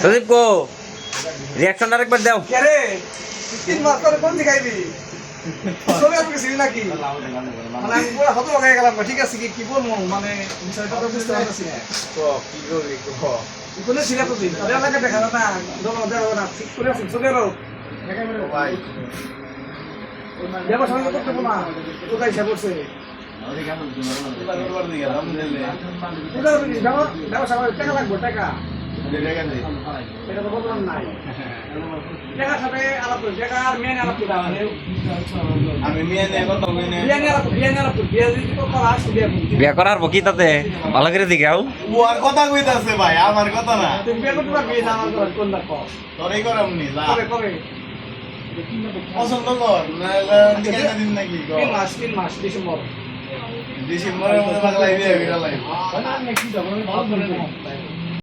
সদীপ কো reaction আরেকবার দাও। কে রে 3 মাস পরে কোন দেখাইবি চলে আসবে কিছু নাকি মানে আমি পুরো হত হয়ে গেলাম ঠিক আছে কি বলবো মানে বিষয়টা তো বুঝতে পারছি না তো কি করবি কো কোনে ছিল তো দিন আরে লাগে দেখা না দোনো দেখো না ঠিক করে আছে চলে এলো ভাই দেবা সঙ্গে করতে না কোথায় সে বসে এবার দিয়ে গেলাম দিলে কোথায় বলি দেবা সঙ্গে টাকা লাগবে টাকা দেখা দে এটা তো বললাম নাই টাকা সাথে আলাপ করে টাকা আর মেন আলাপ করে আমি মেয়ে নিয়ে কত মেয়ে বিয়ে যদি তো করা আসবে বিয়া করার বকি তাতে ভালো করে দিগাও। ও আর কথা কইতাছে ভাই আমার কথা না তুমি বিয়ে করতে পারবি আমার কোন দেখো তোরই করাম নি যা কবে কবে পছন্দ কর না কেন দিন নাকি গো 3 মাস ডিসেম্বর ডিসেম্বরের মধ্যে পাগলাই বিয়ে বিড়ালাই না কি যাবো ভালো করে